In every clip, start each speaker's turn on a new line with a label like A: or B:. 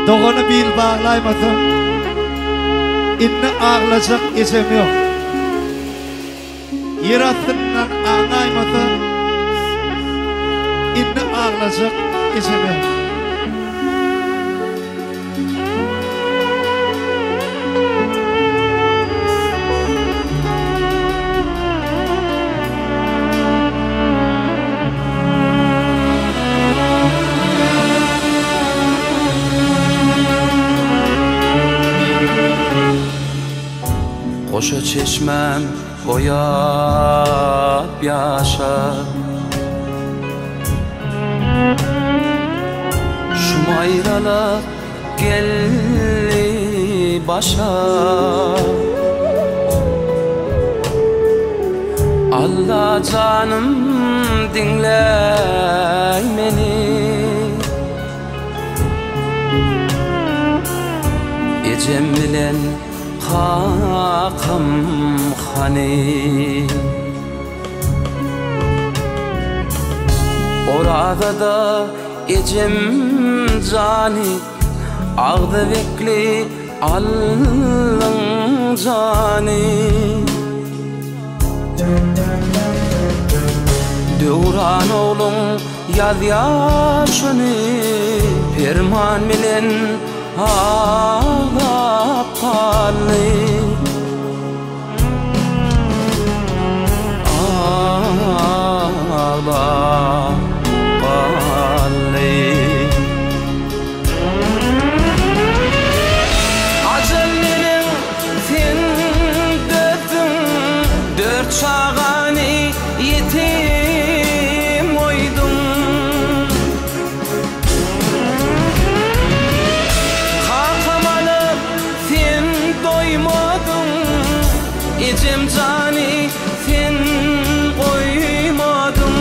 A: Doğanı bil bağlaymadım. İnne ağlayacak ecem yok. Yer altından ağlaymadım. İnne ağlayacak ecem yok.
B: Koşa çeşmem boyap yaşar, şu mayralar gelli başa. Allah canım dinley beni, ecem bilen Hakam hani. Orada da ecem cani, ağdı bekli Allah'ın cani. Dövran oğlum yaz yaşını, ferman bilen ağlap kalli. Ağlap kalli. Acellerin sen dördün, dört çağını yetim oydun. Ecem cani sen koymadın.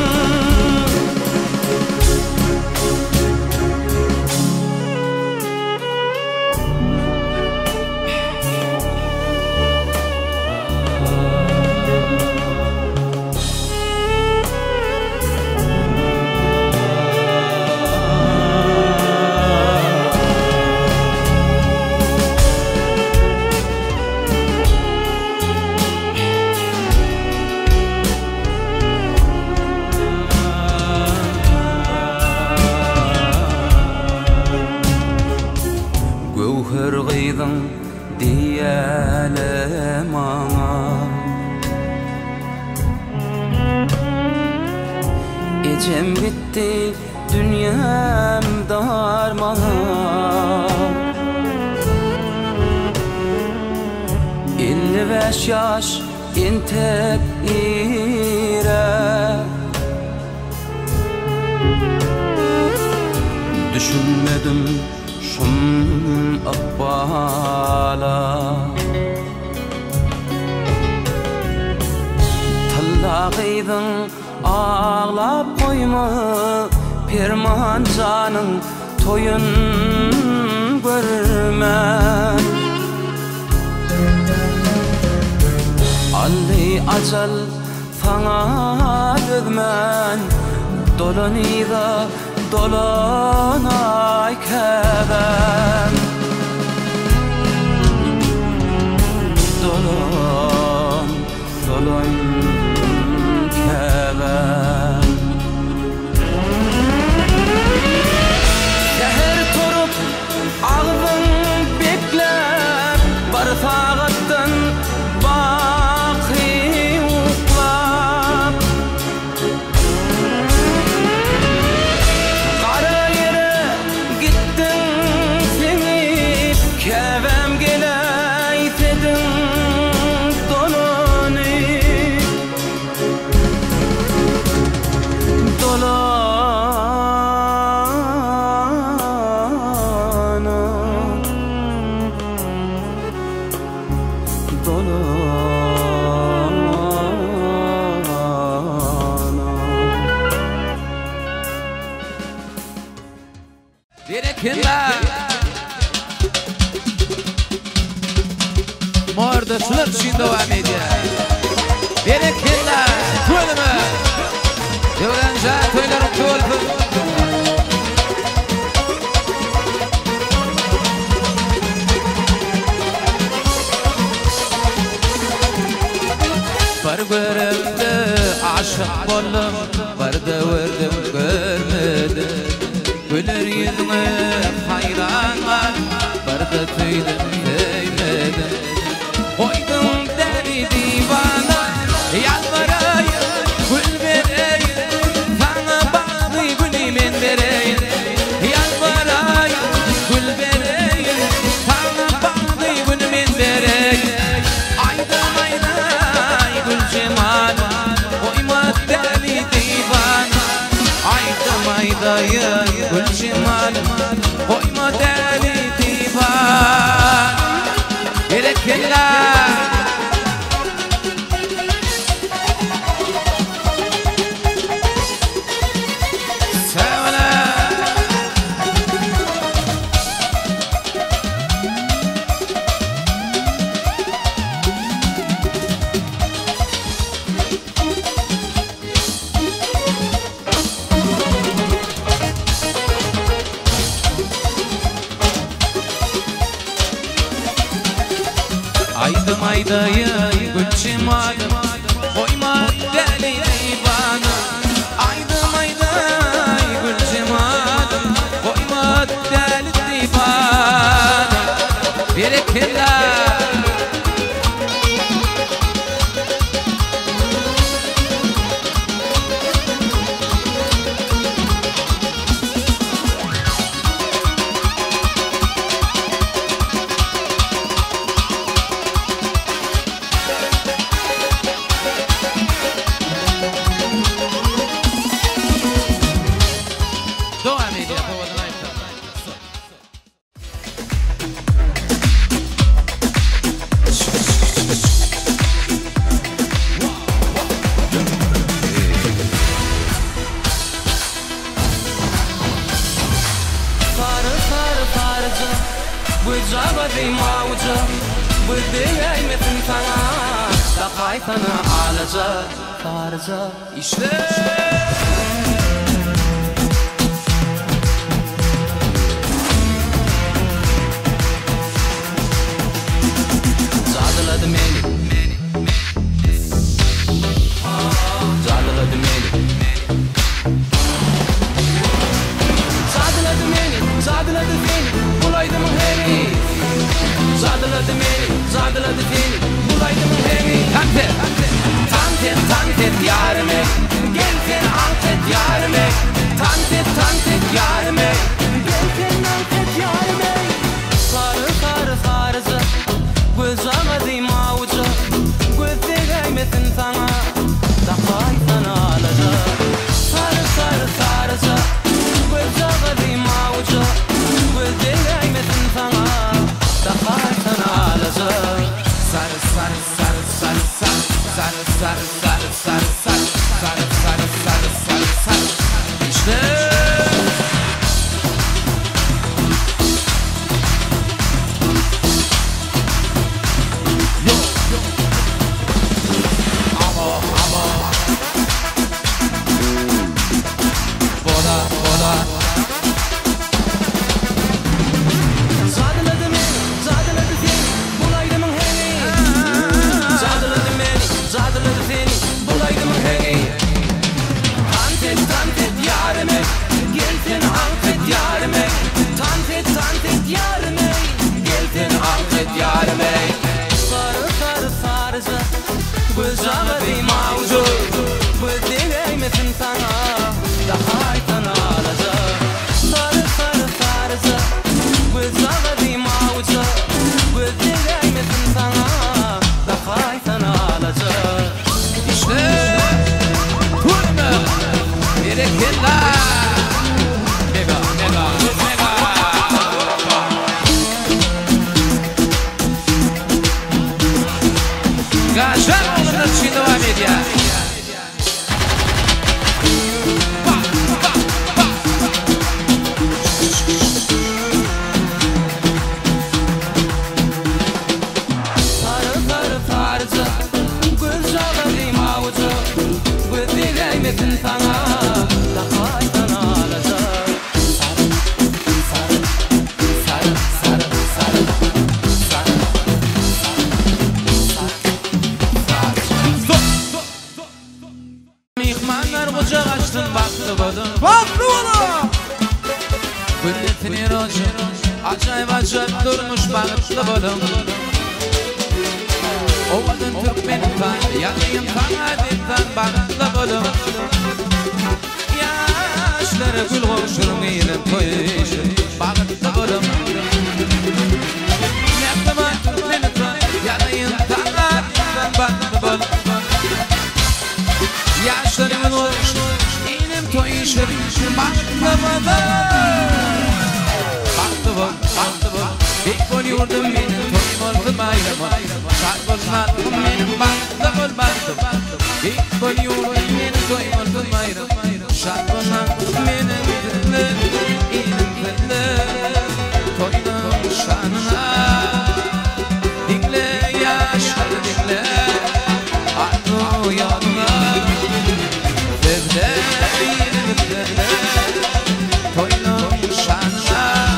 B: Gövher gıydın diyelim ana, ecem bitti dünyam darmana. 55 yaş intek ire, düşünmedim şun akbala. Tallağıydın ağlap koyma, perman canın toyun görmem. Alli acal sana dögmen, dolanıyda dolanay keben. Dolan, dolan keben. Seher torup ağzın beklep, bar tağıttın bakı uklap. Kara yere gittin senip, kevem geleytedin dolanı. Dolana, dolana.
C: Berekinler Morda şular için devam ediyor. Berekinler bölümü Öğrenci toyların kıvıldı. aşık boldum, barda vurdım görmedim. Güler yüzüne hayran var, barda tüydüm değmedim. Koydum deli divana, yalvarayım, gül vereyim. Sana bağlı gülümün vereyim, yalvarayım, gül vereyim. Sana bağlı gülümün vereyim. Ayda ayda gül cemalım, koyma deli divana. Ayda ayda gül cemalım, koyma deli divana. Gerekirler. Aydım aydayı gül cemalım, koyma deli divana. Aydım ayday gül cemalım, koyma deli divana. Bereketler. İşte zadaladı beni, zadaladı beni, zadaladı beni, zadaladı beni, bulaydı mı hemi? Zadaladı beni, zadaladı beni, bulaydı mı hemi? Tantet yarime, gel sen antet yarime. Tantet yarime, gel sen antet yarime. Sarı gözlemedim avucu, gözleymesin sana, daha sana alacak. Sarı gözlemedim avucu, gözleymesin sana, daha sana alacak. Sarı Kuytini roşu Acayip acayip durmuş bağıtlı bolum Ovadın Türkmenistan Yanayım Kanadistan bağıtlı bolum Yaşları gül koşurum ilim koyuşu Bağıtlı bolum Nektima Türkmenistan Yanayım Kanadistan bağıtlı bolum Yaşları gül koşurum ilim koyuşu Bağıtlı bolum Bek bol yurdum benim toyum oldu bayramı Şart bolmadım benim baktım olmadım Bek bol yurdum benim toyum oldu bayramı Şart bolmadım benim gülüm ilim gülüm Toyunun şanına Dinle yaşları dinle Arzu yanına Sevde ilim sevde Toyunun şanına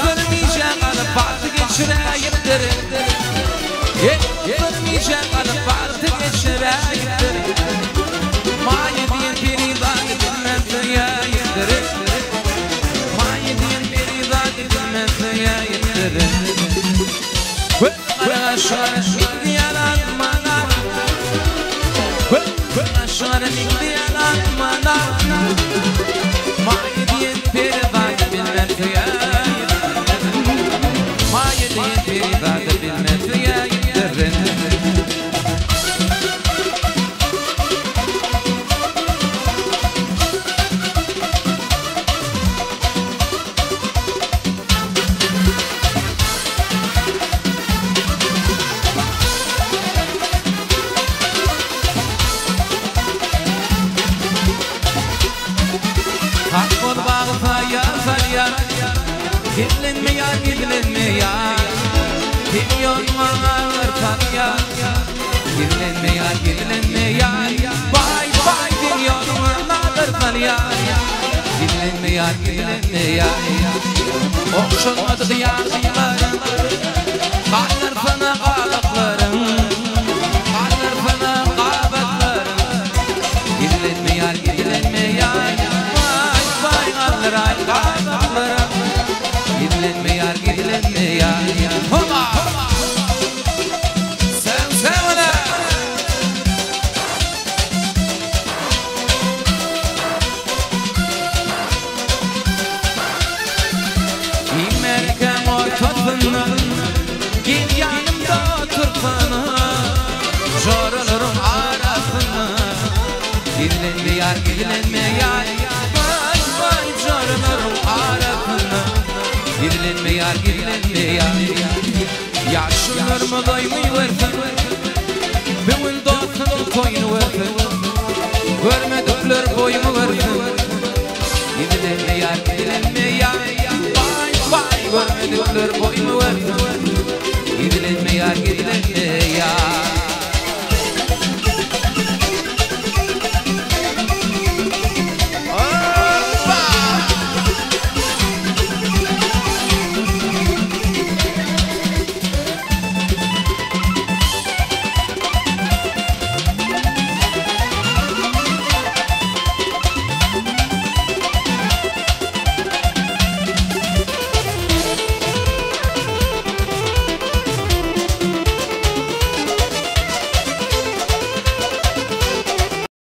C: Vermeyeceğim alıp parti geçireyimdir Vermeyeceğim alıp parti geçireyimdir Maye diyen bir ilan edilmez yayındır Maye diyen bir ilan edilmez yayındır Arkadaşlar mikliyen atmana Arkadaşlar mikliyen atmana Maye diyen bir ilan edilmez yayındır Hak ol bağıta yazar yar Gidlenme yar, gidlenme yar Kim yolma ağırtan yar Gidlenme yar, gidlenme yar Vay vay din yolma ağırtan yar Gidlenme yar, gidlenme yar Okşanmadık yardıkların Kallar sana kalıkların Kallar sana kabakların Gidlenme yar, gidlenme yar Ay kabaklara Gidilenme yar, gidilenme yar Hola! Sen sevene İmerkem ortasına Gel yanımda turpanı Zorlurum arasına Gidilenme yar, gidilenme yar Gidilenme yar, gidilenme yar Yaşlarımı doymayı versin Benim dostum koyunu versin Görmedikler boyumu versin Gidilenme yar, gidilenme yar Vay vay görmedikler boyumu versin Gidilenme yar, gidilenme yar